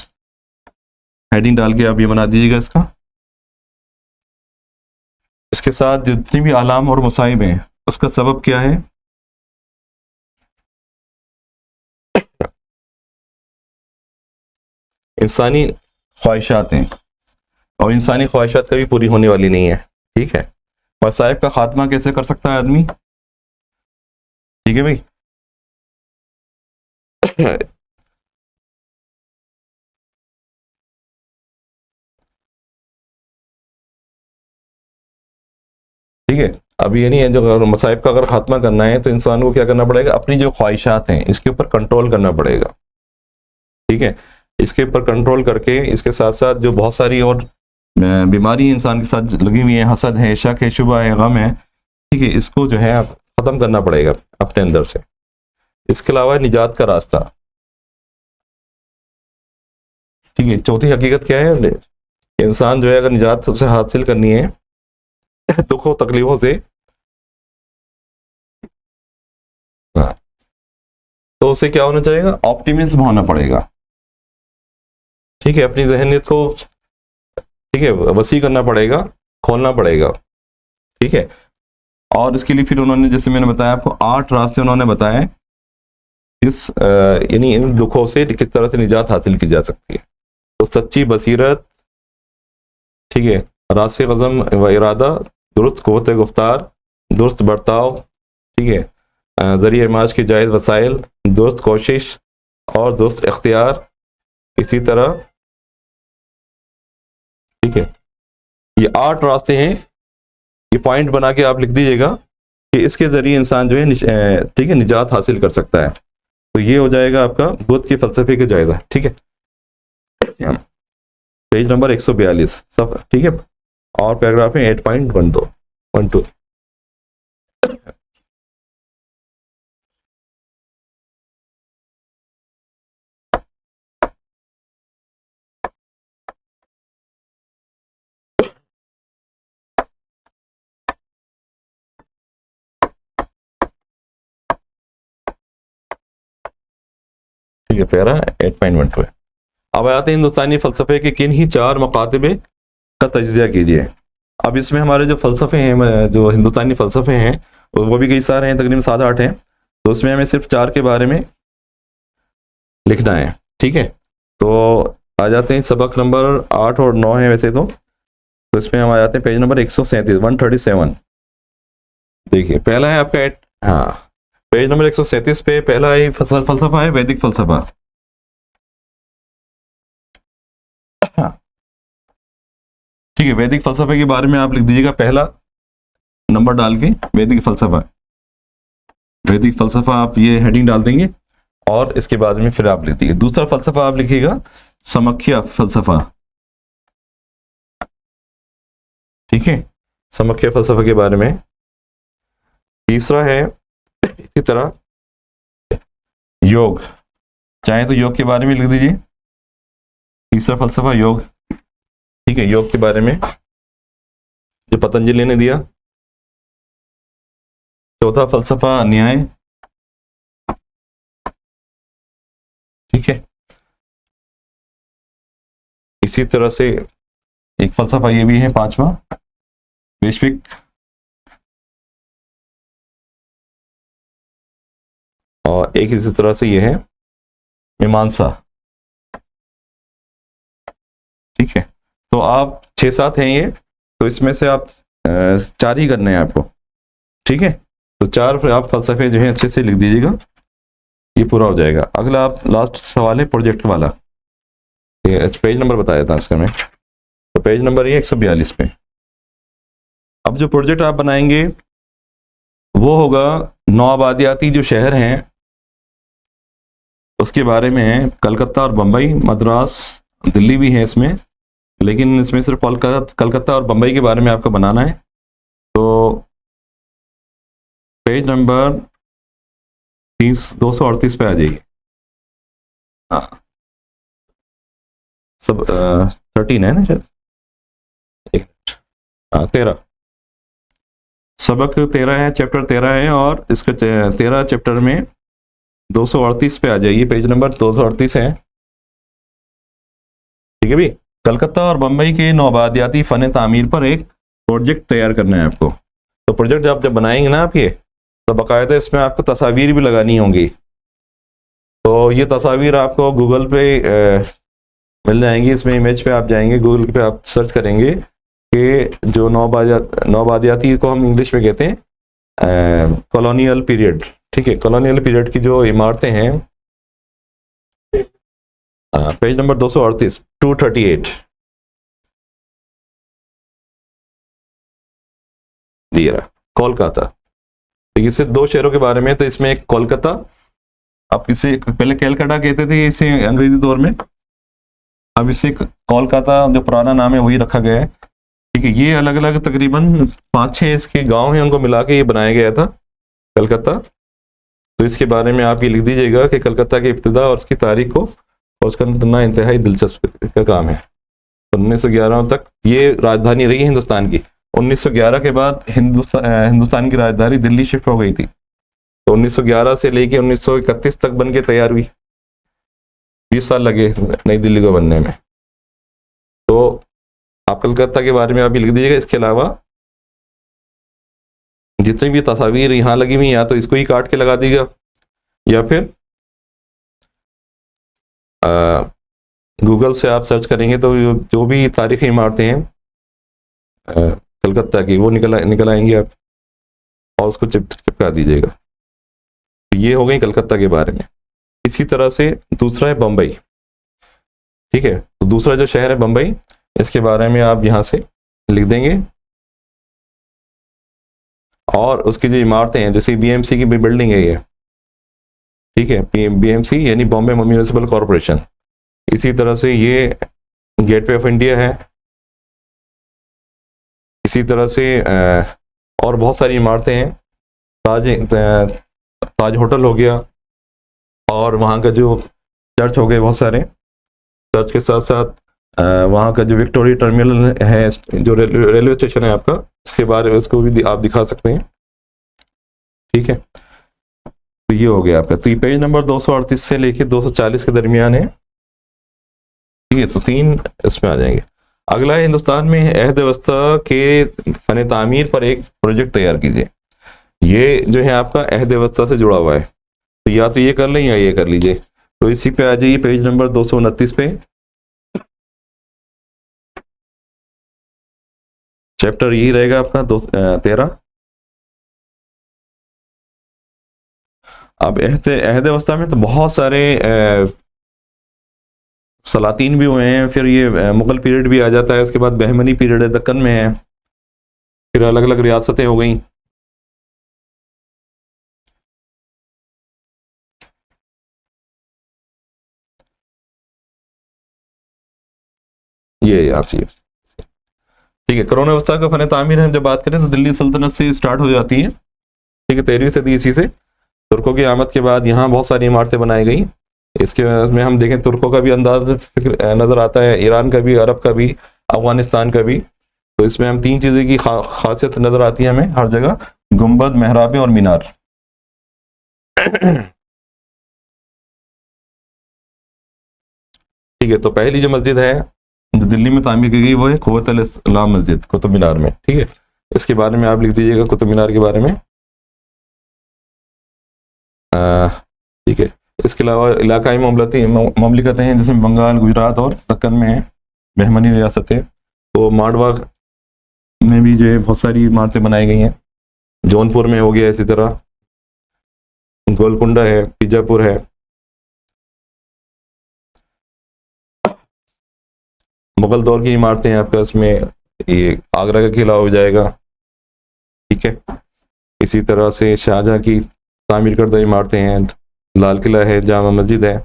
हेडिंग डाल के आप ये बना दीजिएगा इसका। इसके साथ जितनी भी आलाम और मसाइब हैं उसका सबब क्या है। इंसानी ख्वाहिशात हैं और इंसानी ख्वाहिशात कभी पूरी होने वाली नहीं है। ठीक है, मसाइब का खात्मा कैसे कर सकता है आदमी। ठीक है भाई, ठीक है। अब ये नहीं है, जो मसाइब का अगर खात्मा करना है तो इंसान को क्या करना पड़ेगा, अपनी जो ख्वाहिशात हैं इसके ऊपर कंट्रोल करना पड़ेगा। ठीक है, इसके ऊपर कंट्रोल करके इसके साथ साथ जो बहुत सारी और बीमारी इंसान के साथ लगी हुई है, हसद है, शक है, शुबा है, गम है, ठीक है, इसको जो है आप खत्म करना पड़ेगा अपने अंदर से। इसके अलावा निजात का रास्ता। ठीक है, चौथी हकीकत क्या है, इंसान जो है अगर निजात उसे हासिल करनी है दुखों तकलीफों से, तो उसे क्या होना चाहिए, ऑप्टिमिज्म होना पड़ेगा। ठीक है, अपनी जहनियत को ठीक है वसी करना पड़ेगा, खोलना पड़ेगा। ठीक है, और इसके लिए फिर उन्होंने, जैसे मैंने बताया आपको, 8 रास्ते उन्होंने बताए इस यानी इन दुखों से किस तरह से निजात हासिल की जा सकती है। तो सच्ची बसीरत, ठीक है, रास्ते ग़ज़म व इरादा, दुरुस्त क़ुव्वत गुफ्तार, दुरुस्त बर्ताव, ठीक है, ज़रिए माश के जायज़ वसाइल, दुरुस्त कोशिश और दुरुस्त इख्तियार। इसी तरह ठीक है, ये 8 रास्ते हैं, ये पॉइंट बना के आप लिख दीजिएगा कि इसके ज़रिए इंसान जो है ठीक है निजात हासिल कर सकता है। तो ये हो जाएगा आपका बुद्ध के फलसफे का जायज़ा। ठीक है, पेज नंबर 142 सब। ठीक है, और पैराग्राफ है 8.12। ठीक है, पैरा 8.12 है। अब आते हैं हिंदुस्तानी फ़लसफ़े के किन ही 4 मकातबे का तज्ज़िया कीजिए। अब इसमें हमारे जो फ़लसफ़े हैं, जो हिंदुस्तानी फ़लसफ़े हैं, वो भी कई सारे हैं, तकरीबन 7-8 हैं। तो उसमें हमें सिर्फ 4 के बारे में लिखना है। ठीक है, तो आ जाते हैं, सबक नंबर 8 और 9 है वैसे तो इसमें हम आ जाते हैं पेज नंबर 137। देखिए, पहला है आपका हाँ, पेज नंबर 137 पे पहला ही फ़लसफ़ा है वैदिक फ़लसफ़ा। ठीक है, वैदिक फ़लसफ़े के बारे में आप लिख दीजिएगा पहला नंबर डाल के, वैदिक फ़लसफ़ा। वैदिक फ़लसफ़ा आप ये हेडिंग डाल देंगे और इसके बाद में फिर आप लिख दीजिए। दूसरा फ़लसफ़ा आप लिखिएगा समख्या फ़लसफ़ा। ठीक है, समख्या फ़लसफ़ा के बारे में। तीसरा है इसी तरह योग। चाहे तो योग के बारे में लिख दीजिए, तीसरा फलसफा योग, ठीक है, योग के बारे में जो पतंजलि ने दिया। चौथा फलसफा न्याय, ठीक है। इसी तरह से एक फलसफा ये भी है पांचवा, वैश्विक, और एक इसी तरह से ये है मीमांसा, ठीक है। तो आप 6-7 हैं ये, तो इसमें से आप 4 ही करने हैं आपको, ठीक है। तो 4 फिर आप फलसफे जो है अच्छे से लिख दीजिएगा, ये पूरा हो जाएगा। अगला आप लास्ट सवाल है प्रोजेक्ट वाला, ये पेज नंबर बताया था इसका मैं, तो पेज नंबर ये 142 पे। अब जो प्रोजेक्ट आप बनाएंगे वो होगा नौआबादियाती जो शहर हैं उसके बारे में, कलकत्ता और बम्बई, मद्रास, दिल्ली भी है इसमें, लेकिन इसमें सिर्फ कलकत्ता और बम्बई के बारे में आपको बनाना है। तो पेज नंबर 238 पे आ जाइए। हाँ, सब 13 है ना शायद, 13, सबक 13 है, चैप्टर 13 है, और इसके 13 चैप्टर में 238 पे आ जाइए, पेज नंबर 238 है, ठीक है भी। कलकत्ता और बम्बई के नौआबादियाती फन तामीर पर एक प्रोजेक्ट तैयार करना है आपको। तो प्रोजेक्ट जब बनाएंगे ना आप ये, तो बाकायदा इसमें आपको तस्वीर भी लगानी होंगी। तो ये तस्वीर आपको गूगल पे मिल जाएंगी, इसमें इमेज पे आप जाएंगे, गूगल पे आप सर्च करेंगे कि जो नौआबादियाती को हम इंग्लिश में कहते हैं कॉलोनियल पीरियड, ठीक है, कॉलोनियल पीरियड की जो इमारतें हैं, पेज नंबर 238 दिया कोलकाता। देखिए सिर्फ 2 शहरों के बारे में, तो इसमें एक कोलकाता, आप इसे पहले कैलकाटा कहते थे इसे अंग्रेजी दौर में, अब इसे कोलकाता जो पुराना नाम है वही रखा गया है, ठीक है। ये अलग अलग तकरीबन 5-6 इसके गांव हैं, उनको मिला के ये बनाया गया था कलकत्ता। तो इसके बारे में आप ये लिख दीजिएगा कि कलकत्ता की इब्तिदा और उसकी तारीख को खोज करना इंतहाई दिलचस्प का काम है। 1911 तक ये राजधानी रही हिंदुस्तान की। 1911 के बाद हिंदुस्तान की राजधानी दिल्ली शिफ्ट हो गई थी, तो 1911 से लेके 1931 तक बन के तैयार हुई, 20 साल लगे नई दिल्ली को बनने में। तो आप कलकत्ता के बारे में आप लिख दीजिएगा। इसके अलावा जितनी भी तस्वीर यहाँ लगी हुई, या तो इसको ही काट के लगा दीजिएगा, या फिर गूगल से आप सर्च करेंगे तो जो भी तारीखी इमारतें हैं कलकत्ता की वो निकल आएंगी आप, और उसको चिपका दीजिएगा। तो ये हो गई कलकत्ता के बारे में। इसी तरह से दूसरा है बम्बई, ठीक है। तो दूसरा जो शहर है बम्बई, इसके बारे में आप यहाँ से लिख देंगे, और उसकी जो इमारतें हैं, जैसे बीएमसी की भी बिल्डिंग है ये, ठीक है, बीएमसी यानी बॉम्बे म्यूनिसिपल कॉरपोरेशन। इसी तरह से ये गेटवे ऑफ इंडिया है। इसी तरह से और बहुत सारी इमारतें हैं, ताज होटल हो गया, और वहाँ का जो चर्च हो गए बहुत सारे, चर्च के साथ साथ वहाँ का जो विक्टोरिया टर्मिनल है, जो रेलवे स्टेशन है आपका, इसके बारे में उसको भी आप दिखा सकते हैं, ठीक है। तो ये हो गया आपका। तो ये पेज नंबर 238 से लेके 240 के दरमियान है, ठीक है। तो 3 इसमें आ जाएंगे। अगला है हिंदुस्तान में अहद व्यवस्था के फन तामीर पर एक प्रोजेक्ट तैयार कीजिए। ये जो है आपका अहद व्यवस्था से जुड़ा हुआ है, तो या तो ये कर लें या ये कर लीजिए। तो इसी पे आ जाइए, पेज नंबर 229 पे, चैप्टर यही रहेगा आपका 13। अब अहद व्यवस्था में तो बहुत सारे सलातीन भी हुए हैं, फिर ये मुगल पीरियड भी आ जाता है, उसके बाद बहमनी पीरियड है, दक्कन में है, फिर अलग अलग रियासतें हो गई। ये यहाँ से, ठीक है। करोना व्यवस्था का फन तामीर हम जब बात करें तो दिल्ली सल्तनत से स्टार्ट हो जाती है, ठीक है, 13वीं सदी ईस्वी से। तुर्कों की आमद के बाद यहाँ बहुत सारी इमारतें बनाई गई, इसके में हम देखें तुर्कों का भी अंदाज नज़र आता है, ईरान का भी, अरब का भी, अफगानिस्तान का भी। तो इसमें हम तीन चीज़ें की खासियत नज़र आती है हमें हर जगह, गुंबद, मेहराबें और मीनार। ठीक है, तो पहली जो मस्जिद है जो दिल्ली में तामीर की गई वो है क़ुव्वत अल-इस्लाम मस्जिद, कुतुब मीनार में। ठीक है, इसके बारे में आप लिख दीजिएगा कुतुब मीनार के बारे में। ठीक है, इसके अलावा इलाकाई ममलिकतें हैं जिसमें बंगाल, गुजरात और दक्कन में है, मेहमानी रियासतें। तो मांडवा में भी जो है बहुत सारी इमारतें बनाई गई हैं, जौनपुर में हो गया, इसी तरह गोलकुंडा है, बीजापुर है। मुगल दौर की इमारतें हैं आपका, इसमें ये आगरा का किला हो जाएगा। ठीक है, इसी तरह से शाहजहां की तामीर करदा इमारतें हैं, लाल किला है, जामा मस्जिद है,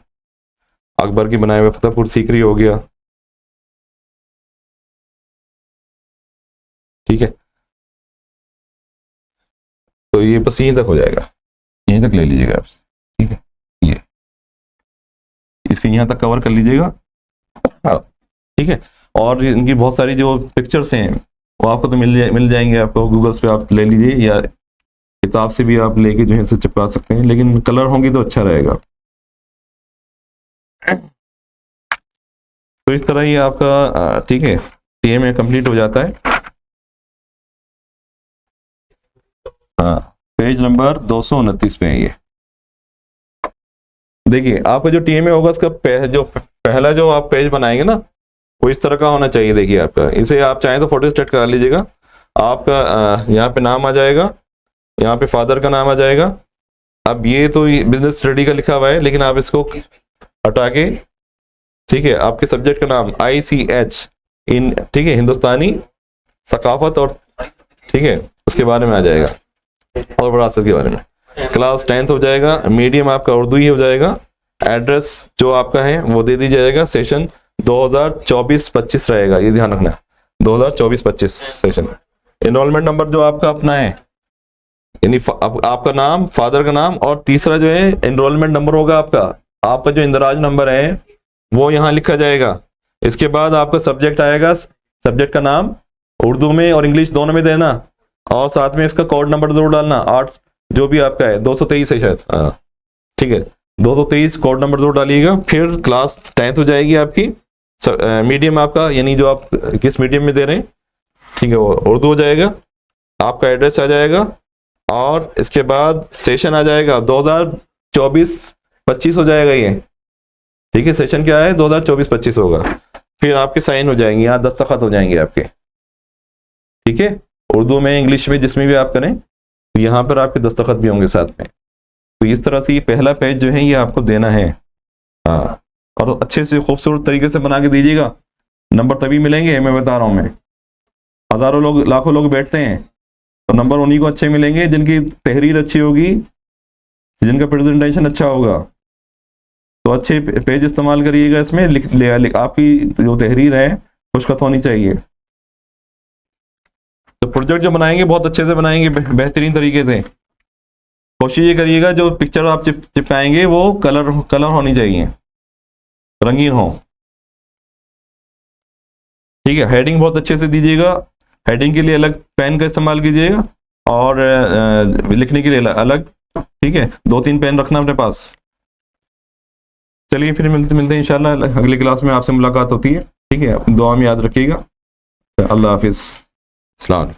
अकबर की बनाए हुए फतेहपुर सीकरी हो गया। ठीक है, तो ये बस यहीं तक हो जाएगा, यहीं तक ले लीजिएगा आप। ठीक है, ये इसको यहाँ तक कवर कर लीजिएगा। ठीक है, और इनकी बहुत सारी जो पिक्चर्स हैं वो आपको तो मिल जाएंगे, आपको गूगल्स पे आप ले लीजिए, या किताब से भी आप लेके जो है इसे चिपका सकते हैं, लेकिन कलर होंगी तो अच्छा रहेगा। तो इस तरह ही आपका ठीक है टीएमए कंप्लीट हो जाता है। हाँ, पेज नंबर 229 पे है ये। देखिए आपका जो टीएमए होगा उसका जो पहला जो आप पेज बनाएंगे ना वो इस तरह का होना चाहिए। देखिए आपका, इसे आप चाहें तो फोटो स्टेट करा लीजिएगा। आपका यहाँ पे नाम आ जाएगा, यहाँ पे फादर का नाम आ जाएगा। अब ये तो बिजनेस स्टडी का लिखा हुआ है, लेकिन आप इसको हटा के, ठीक है, आपके सब्जेक्ट का नाम ICH इन, ठीक है, हिंदुस्तानी सकाफत और, ठीक है, उसके बारे में आ जाएगा, और विरासत के बारे में। क्लास 10th हो जाएगा, मीडियम आपका उर्दू ही हो जाएगा। एड्रेस जो आपका है वो दे दी जाएगा। सेशन 2024-25 रहेगा, ये ध्यान रखना, 2024-25 सेशन। एनरोलमेंट नंबर जो आपका अपना है, यानी आपका नाम, फादर का नाम, और तीसरा जो है एनरोलमेंट नंबर होगा आपका जो इंदराज नंबर है वो यहाँ लिखा जाएगा। इसके बाद आपका सब्जेक्ट आएगा, सब्जेक्ट का नाम उर्दू में और इंग्लिश दोनों में देना, और साथ में इसका कोड नंबर जरूर डालना, आर्ट्स जो भी आपका है 223 है शायद, हाँ ठीक है, 223 कोड नंबर जरूर डालिएगा। फिर क्लास 10th हो जाएगी आपकी। मीडियम आपका, यानी जो आप किस मीडियम में दे रहे हैं, ठीक है, वो उर्दू हो जाएगा। आपका एड्रेस आ जाएगा, और इसके बाद सेशन आ जाएगा 2024-25 हो जाएगा ये। ठीक है, सेशन क्या है, 2024-25 होगा। फिर आपके साइन हो जाएंगे, यहाँ दस्तखत हो जाएंगे आपके। ठीक है, उर्दू में, इंग्लिश में, जिसमें भी आप करें, तो यहाँ पर आपके दस्तखत भी होंगे साथ में। तो इस तरह से ये पहला पेज जो है ये आपको देना है। हाँ, और अच्छे से खूबसूरत तरीके से बना के दीजिएगा। नंबर तभी मिलेंगे, मैं बता रहा हूँ, मैं हज़ारों लोग, लाखों लोग बैठते हैं, तो नंबर उन्हीं को अच्छे मिलेंगे जिनकी तहरीर अच्छी होगी, जिनका प्रेजेंटेशन अच्छा होगा। तो अच्छे पेज इस्तेमाल करिएगा, इसमें आपकी जो तहरीर है खुशखत होनी चाहिए। तो प्रोजेक्ट जो बनाएंगे बहुत अच्छे से बनाएंगे, बेहतरीन तरीके से। कोशिश ये करिएगा जो पिक्चर आप चिपकाएंगे वो कलर होनी चाहिए, रंगीन हो। ठीक है, हेडिंग बहुत अच्छे से दीजिएगा। हेडिंग के लिए अलग पेन का इस्तेमाल कीजिएगा, और लिखने के लिए अलग। ठीक है, 2-3 पेन रखना अपने पास। चलिए फिर मिलते हैं इंशाल्लाह, अगली क्लास में आपसे मुलाकात होती है। ठीक है, दुआ में याद रखिएगा। अल्लाह हाफिज़, अस्सलाम।